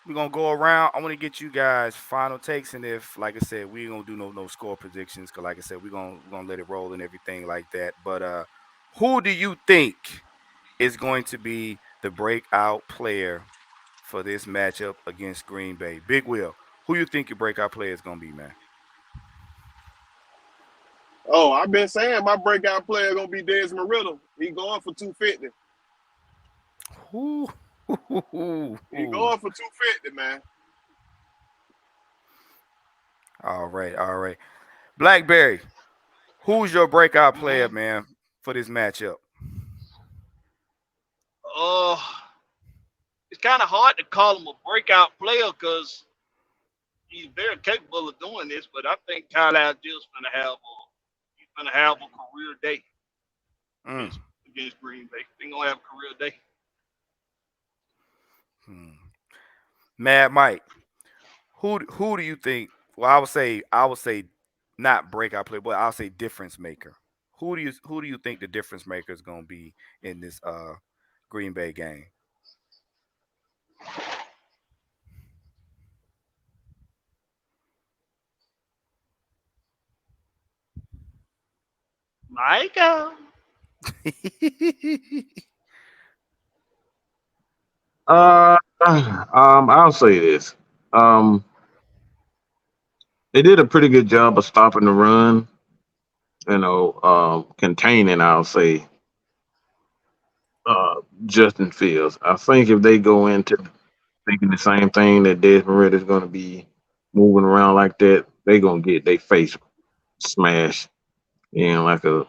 we're gonna go around. I want to get you guys final takes, and if, like I said, we ain't gonna do no score predictions, because, like I said, we're gonna let it roll and everything like that. But who do you think is going to be the breakout player for this matchup against Green Bay? Big Will, who you think your breakout player is gonna be, man? Oh, I've been saying my breakout player gonna be Desmond Ritter. He going for 250. Who? He going for 250, man. All right, all right. Blackberry, who's your breakout player, Mm-hmm. man, for this matchup? Uh, it's kind of hard to call him a breakout player because he's very capable of doing this. But I think Tyler Algiers gonna have a career day Mm. against against Green Bay. He's gonna have a career day. Hmm. Mad Mike, who do you think? Well, I would say not breakout player, but I'll say difference maker. Who do you think the difference maker is gonna be in this Green Bay game? Micah. I'll say this. Um, they did a pretty good job of stopping the run, containing, I'll say, Justin Fields. I think if they go into thinking the same thing that Desmond Ritter is going to be moving around like that, they're going to get their face smashed in like a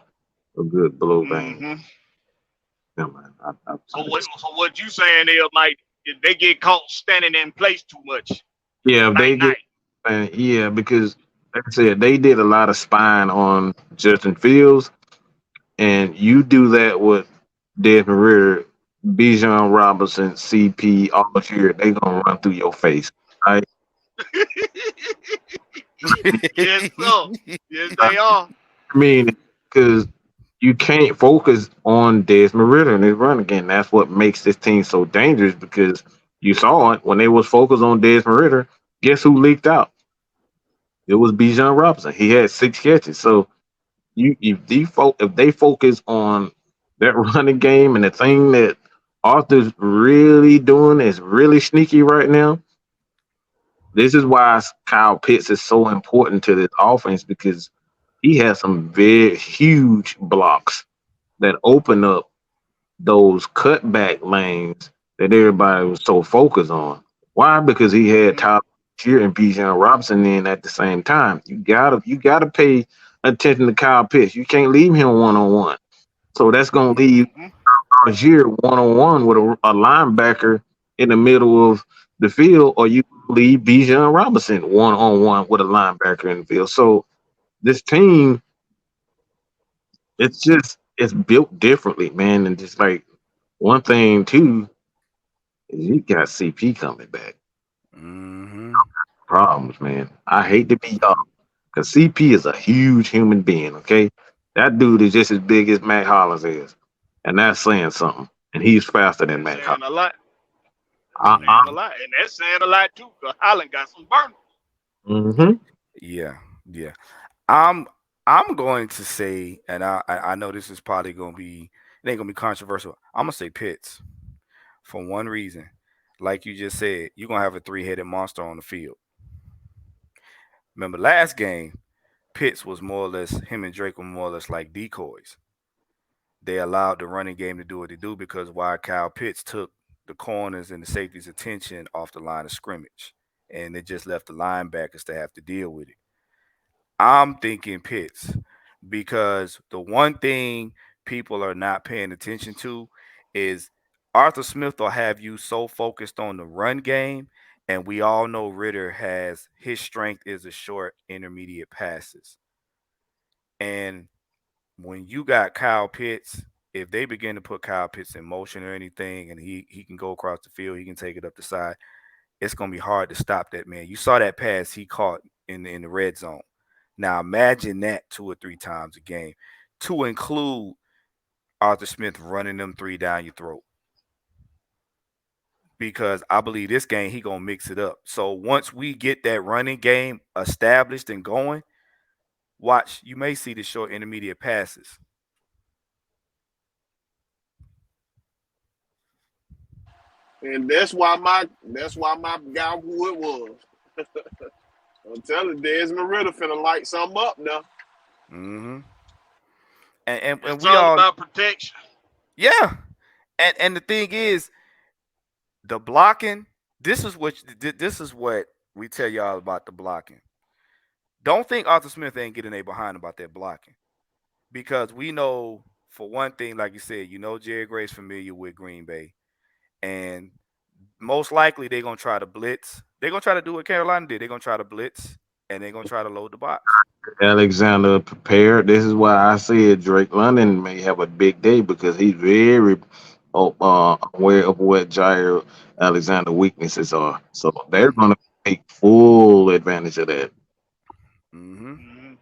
good blow bang. Mm-hmm. Yeah, man. So what you saying is, Mike, if they get caught standing in place too much, Yeah, if night they get, night. yeah, because like I said, they did a lot of spying on Justin Fields, and you do that with Desmond Ritter, Bijan Robinson, CP, all of you, they gonna run through your face. Right? Yes, sir. Yes, they are. I mean, because you can't focus on Desmond Ritter and his run again. That's what makes this team so dangerous because you saw it when they was focused on Desmond Ritter. Guess who leaked out? It was Bijan Robinson. He had 6 catches. So if they focus on that running game and the thing that Arthur's really doing is really sneaky right now. This is why Kyle Pitts is so important to this offense because he has some very huge blocks that open up those cutback lanes that everybody was so focused on. Why? Because he had Mm-hmm. Tyler Shear and Bijan Robinson in at the same time. You gotta pay attention to Kyle Pitts. You can't leave him 1-on-1. So that's gonna leave Mm-hmm. Algier 1-on-one with a linebacker in the middle of the field, or you leave Bijan Robinson 1-on-one with a linebacker in the field. So this team, it's built differently, man. And just like one thing too is you got CP coming back. Mm-hmm. Problems, man. I hate to be y'all because CP is a huge human being. Okay, that dude is just as big as Mac Hollins is, and that's saying something. And he's faster than That's Mac Hollins. saying a lot. That's I, Mm-hmm. saying I, a lot. And that's saying a lot too, because Holland got some burn. mm-hmm. Yeah, yeah. I'm I'm going to say, and I know this is probably gonna be it ain't gonna be controversial. I'm gonna say Pitts for one reason. Like you just said, you're gonna have a three-headed monster on the field. Remember last game, Pitts was more or less him and Drake were more or less like decoys. They allowed the running game to do what they do because while Kyle Pitts took the corners and the safeties' attention off the line of scrimmage, and it just left the linebackers to have to deal with it. I'm thinking Pitts because the one thing people are not paying attention to is Arthur Smith will have you so focused on the run game, and we all know Ritter has his strength is the short intermediate passes. And when you got Kyle Pitts, if they begin to put Kyle Pitts in motion or anything, and he can go across the field, he can take it up the side. It's gonna be hard to stop that man. You saw that pass he caught in the red zone. Now imagine that 2 or 3 times a game, to include Arthur Smith running them three down your throat. Because I believe this game he gonna mix it up. So once we get that running game established and going, watch you may see the short intermediate passes. And that's why my guy Wood was. I'm telling you, Desmond Ritter finna light something up now. Mm-hmm. And It's we all all about protection. yeah. And the thing is, the blocking. This is what we tell y'all about the blocking. Don't think Arthur Smith ain't getting a behind about that blocking because we know for one thing, like you said, Jerry Gray's familiar with Green Bay, and most likely they're gonna try to blitz. They're gonna try to do what Carolina did. They're gonna try to blitz and they're gonna try to load the box. Alexander prepared. This is why I said Drake London may have a big day because he's very aware of what Jair Alexander weaknesses are. So they're Mm-hmm. going to take full advantage of that. Mm-hmm. Mm-hmm.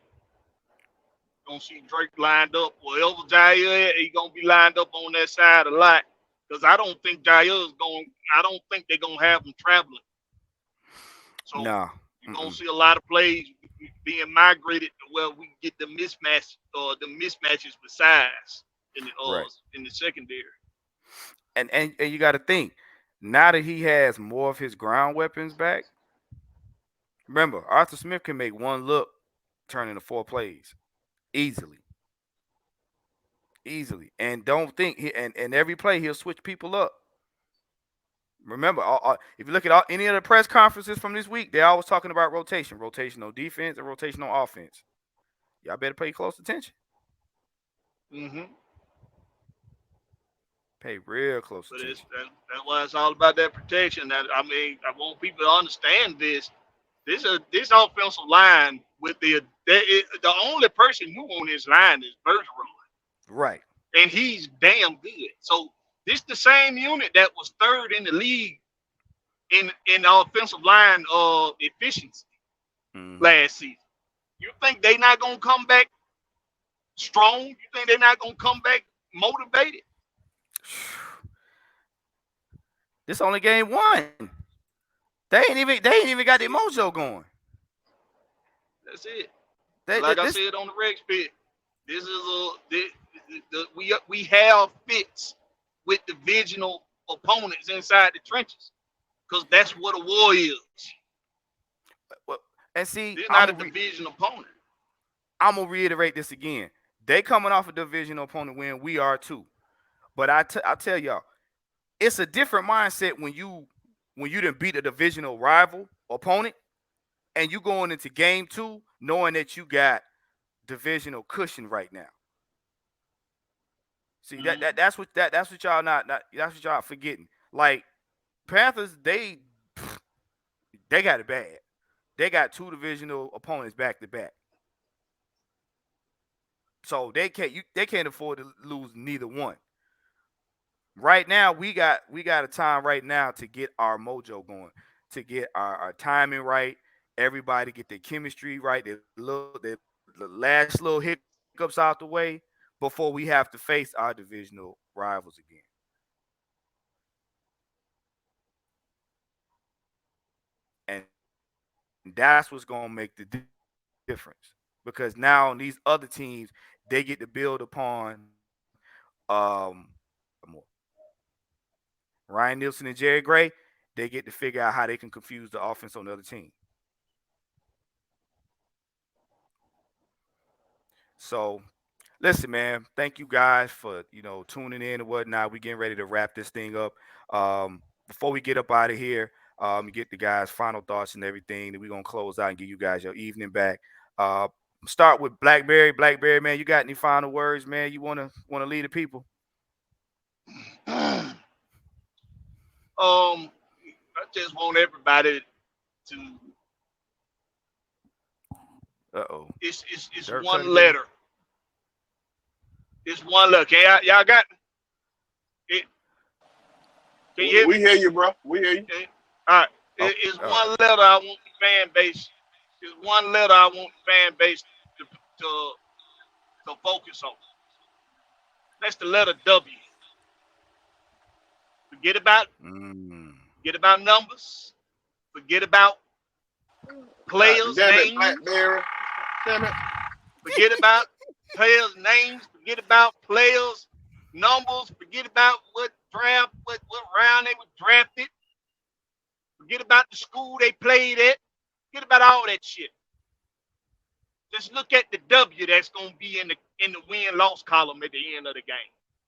Gonna see Drake lined up wherever Jair at, he gonna be lined up on that side a lot. Because I don't think Jair is going. I don't think they're gonna have him traveling. So No. you're gonna Mm-mm. see a lot of plays being migrated to where we get the mismatch or the mismatches with size Right. in the secondary. And you got to think now that he has more of his ground weapons back. Remember, Arthur Smith can make one look turn into 4 plays easily, easily. And don't think and every play he'll switch people up. Remember, if you look at any of the press conferences from this week, they're always talking about rotation, rotational defense, and rotational offense. Y'all better pay close attention. Mm-hmm. Pay real close But attention. that's why it's all about that protection. That I mean, I want people to understand this. This offensive line with the only person new on his line is Bergeron, Right. and he's damn good. So this the same unit that was third in the league in offensive line efficiency Mm-hmm. last season. You think they not gonna come back strong? You think they're not gonna come back motivated? This only game one. They ain't even got their mojo going. That's it. They Like I this said on the Rex pit, this is we have fits with divisional opponents inside the trenches because that's what a war is. and see, This is not a division opponent. I'm gonna reiterate this again. They coming off a divisional opponent win. We are too. But I tell y'all, it's a different mindset when you done beat a divisional rival opponent and you going into game two knowing that you got divisional cushion right now. See that's what y'all not that's what y'all forgetting. Like Panthers, they got it bad. They got two divisional opponents back to back. So they can't afford to lose neither one. Right now, we got a time right now to get our mojo going, to get our timing right. Everybody get their chemistry right. The last little hiccups out the way before we have to face our divisional rivals again. And that's what's gonna make the difference. Because now these other teams, they get to build upon Ryan Nielsen and Jerry Gray, they get to figure out how they can confuse the offense on the other team. So, listen, man, thank you guys for tuning in and whatnot. We getting ready to wrap this thing up. Before we get up out of here, get the guys' final thoughts and everything. Then we're gonna close out and give you guys your evening back. Uh, start with Blackberry. Blackberry, man, you got any final words, man? You wanna lead the people? I just want everybody to. Uh-oh. It's Dirt cut one again? letter. It's one letter. Y'all got it? Can you hear We me? hear you, bro. We hear you. Okay. All right. Oh, It's all right. one letter I want the fan base. It's one letter I want the fan base to focus on. That's the letter W. Forget about Mm. forget about numbers. Forget about God players' damn it, names. Blackberry. Damn it. Forget about players' names. Forget about players' numbers. Forget about what round they were drafted. Forget about the school they played at. Forget about all that shit. Just look at the W that's gonna be in the win-loss column at the end of the game.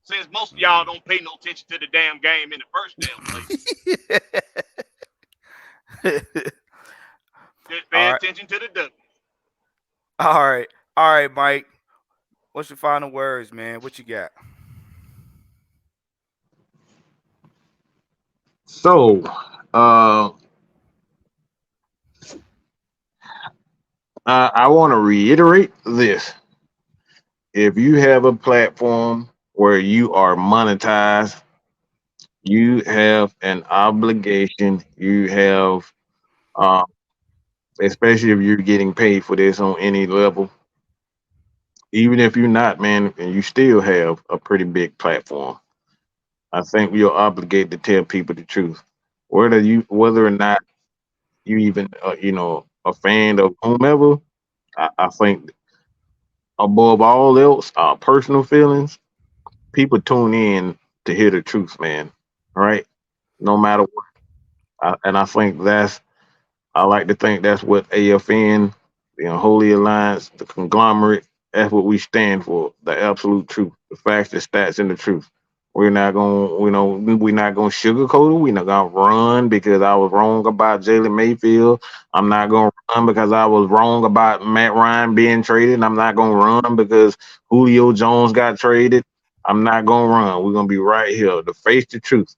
Since most of y'all Mm. don't pay no attention to the damn game in the first damn place, just pay All right. attention to the W. All right. All right, Mike. What's your final words, man? What you got? So, uh, I want to reiterate this: if you have a platform where you are monetized, you have an obligation. You have, uh, especially if you're getting paid for this on any level. Even if you're not, man, and you still have a pretty big platform. I think you're obligated to tell people the truth, whether or not you even, a fan of whomever. I think above all else, personal feelings, people tune in to hear the truth, man. Right? No matter what. And I think I like to think that's what AFN, Holy Alliance, the conglomerate, that's what we stand for. The absolute truth, the facts, the stats, and the truth. We're not gonna sugarcoat it. We're not gonna run because I was wrong about Jalen Mayfield. I'm not gonna run because I was wrong about Matt Ryan being traded. I'm not gonna run because Julio Jones got traded. I'm not gonna run. We're gonna be right here to face the truth.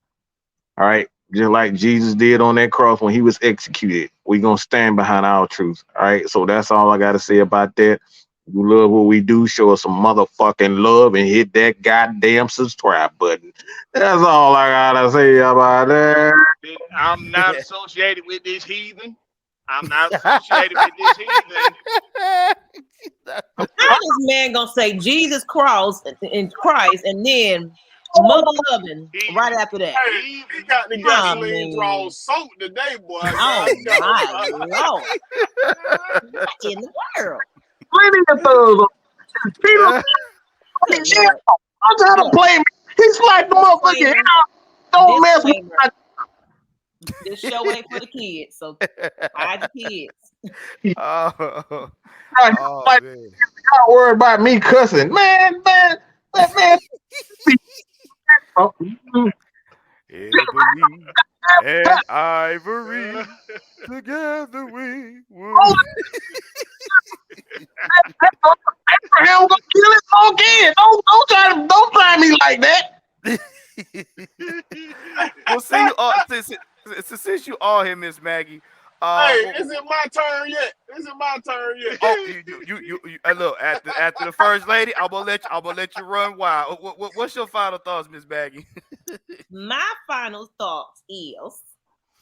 All right. Just like Jesus did on that cross when he was executed. We're going to stand behind our truth. All right. So that's all I got to say about that. You love what we do. Show us some motherfucking love and hit that goddamn subscribe button. That's all I got to say about that. I'm not associated with this heathen. I'm not associated with this heathen. How this man gonna say Jesus Christ in Christ and then mother loving He right after that? Hey, he he got the I gasoline draw mean, soaked today, boy. oh God my damn. lord, what in the world? Plenty of thugs. People, Good yeah, lord. I'm trying to Look, play me. He slapped the motherfucker disclaimer, out. Don't mess with disclaimer. my This show ain't for the kids, so hide your kids. Oh, God. oh Like, man. not worried about me cussing. Man. Oh, Ebony and ivory, together we would. Abraham gonna kill his own kid. Don't try me like that. Well, see you all since you all here, Miss Maggie. Hey, Well, is it my turn yet? Is it my turn yet? oh, look after the first lady. I'm gonna let you run wild. What's your final thoughts, Miss Maggie? My final thoughts is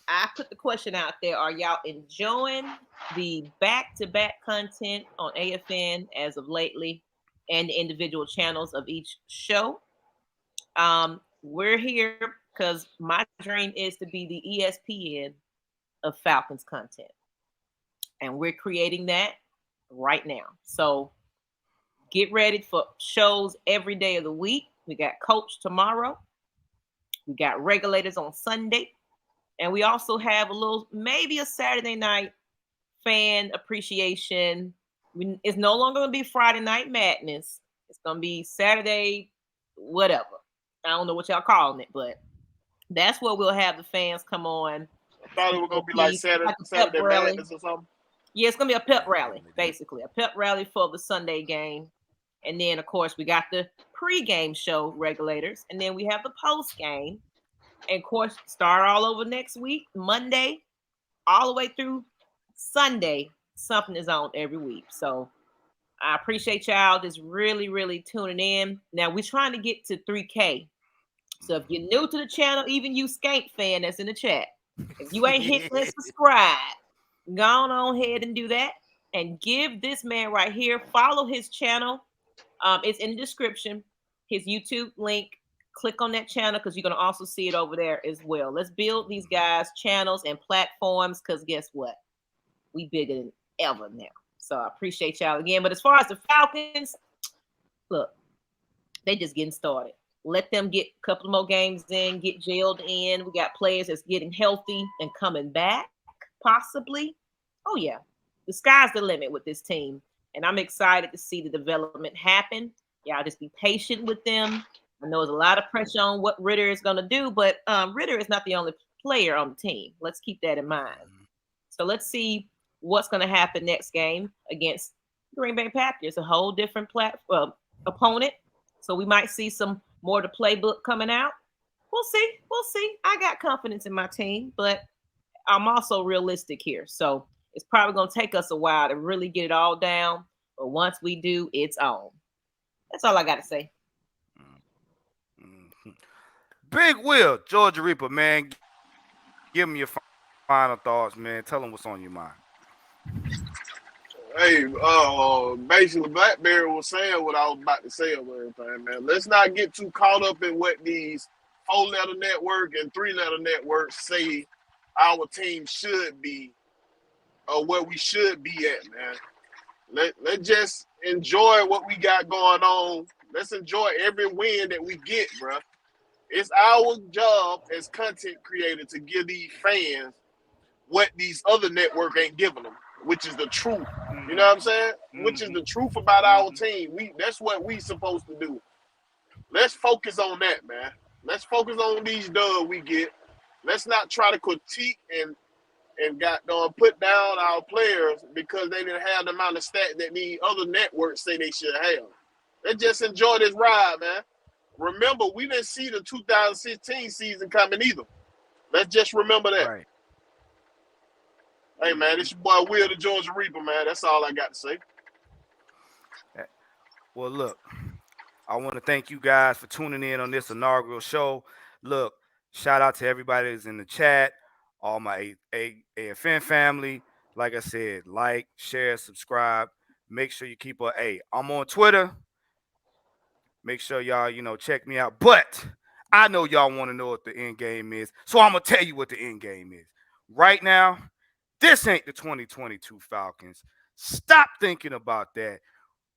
I put the question out there. Are y'all enjoying the back-to-back content on AFN as of lately and the individual channels of each show? We're here because my dream is to be the ESPN of Falcons content. And we're creating that right now. So get ready for shows every day of the week. We got Coach tomorrow. We got Regulators on Sunday. And we also have a little, maybe a Saturday night fan appreciation. It's no longer going to be Friday Night Madness. It's going to be Saturday, whatever. I don't know what y'all calling it, but that's where we'll have the fans come on. I thought it was gonna be like Piece, like a pep Saturday rally. Madness or something. Yeah, it's gonna be a pep rally, basically a pep rally for the Sunday game, and then of course we got the pre-game show Regulators, and then we have the post game, and of course start all over next week, Monday, all the way through Sunday. Something is on every week, so I appreciate y'all just really tuning in. Now we're trying to get to 3K. So if you're new to the channel, even you Skank fan that's in the chat, if you ain't hit that subscribe, go on ahead and do that. And give this man right here, follow his channel. It's in the description, his YouTube link. Click on that channel because you're going to also see it over there as well. Let's build these guys' channels and platforms because guess what? We bigger than ever now. So I appreciate y'all again. But as far as the Falcons, look, they just getting started. Let them get a couple more games in, get jailed in. We got players that's getting healthy and coming back, possibly. Oh, yeah. The sky's the limit with this team. And I'm excited to see the development happen. Y'all just be patient with them. I know there's a lot of pressure on what Ritter is going to do, but Ritter is not the only player on the team. Let's keep that in mind. So let's see what's going to happen next game against Green Bay Packers, a whole different opponent. So we might see some more to playbook coming out. We'll see. We'll see. I got confidence in my team, but I'm also realistic here. So it's probably going to take us a while to really get it all down. But once we do, it's on. That's all I got to say. Big Will, Georgia Reaper, man. Give me your final thoughts, man. Tell them what's on your mind. Hey, basically, Blackberry was saying what I was about to say of everything, man. Let's not get too caught up in what these 4-letter network and 3-letter networks say our team should be or where we should be at, man. Let's just enjoy what we got going on. Let's enjoy every win that we get, bro. It's our job as content creators to give these fans what these other network ain't giving them, which is the truth. You know what I'm saying? Which is the truth about our team. That's what we supposed to do. Let's focus on that, man. Let's focus on these dubs we get. Let's not try to critique and put down our players because they didn't have the amount of stats that the other networks say they should have. Let's just enjoy this ride, man. Remember, we didn't see the 2016 season coming either. Let's just remember that. Right. Hey, man, it's your boy Will the Georgia Reaper, man. That's all I got to say. Well, look, I want to thank you guys for tuning in on this inaugural show. Look, shout out to everybody that's in the chat, all my AFN family. Like I said, like, share, subscribe. Make sure you keep up. Hey, I'm on Twitter. Make sure y'all, check me out. But I know y'all want to know what the end game is. So I'm going to tell you what the end game is. Right now, this ain't the 2022 Falcons. Stop thinking about that.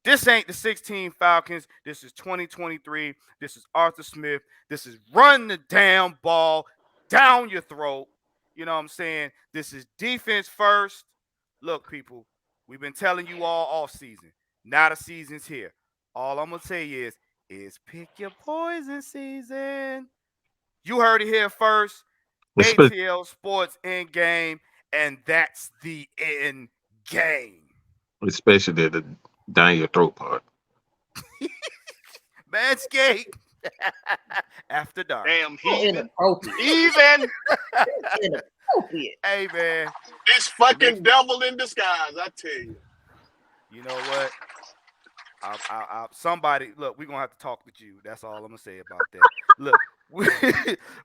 This ain't the 16 Falcons. This is 2023. This is Arthur Smith. This is run the damn ball down your throat. You know what I'm saying? This is defense first. Look, people, we've been telling you all season. Now the season's here. All I'm going to tell you is pick your poison season. You heard it here first. Espe- ATL Sports End Game, and that's the end game. Especially the down your throat part. Manscaped after dark. Damn So heathen. inappropriate. Heathen. Inappropriate. Hey man, This fucking devil in disguise, I tell you. you know what? Somebody look. We're gonna have to talk with you. That's all I'm gonna say about that. Look,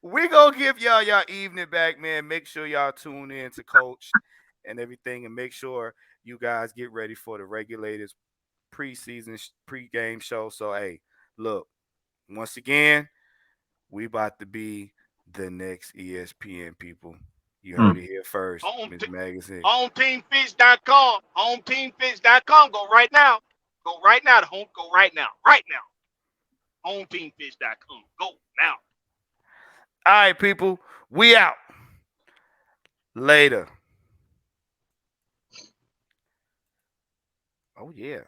we gonna give y'all evening back, man. Make sure y'all tune in to Coach and everything, and make sure you guys get ready for the Regulators preseason pregame show. So hey, look, once again, we about to be the next ESPN people. You heard it here first, Miss Magazine. HomeTeamFish.com. HomeTeamFish.com. Go right now. Go right now to home. Go right now. Right now. HomeTeamFish.com. Go now. All right, people, we out. Later. Oh yeah.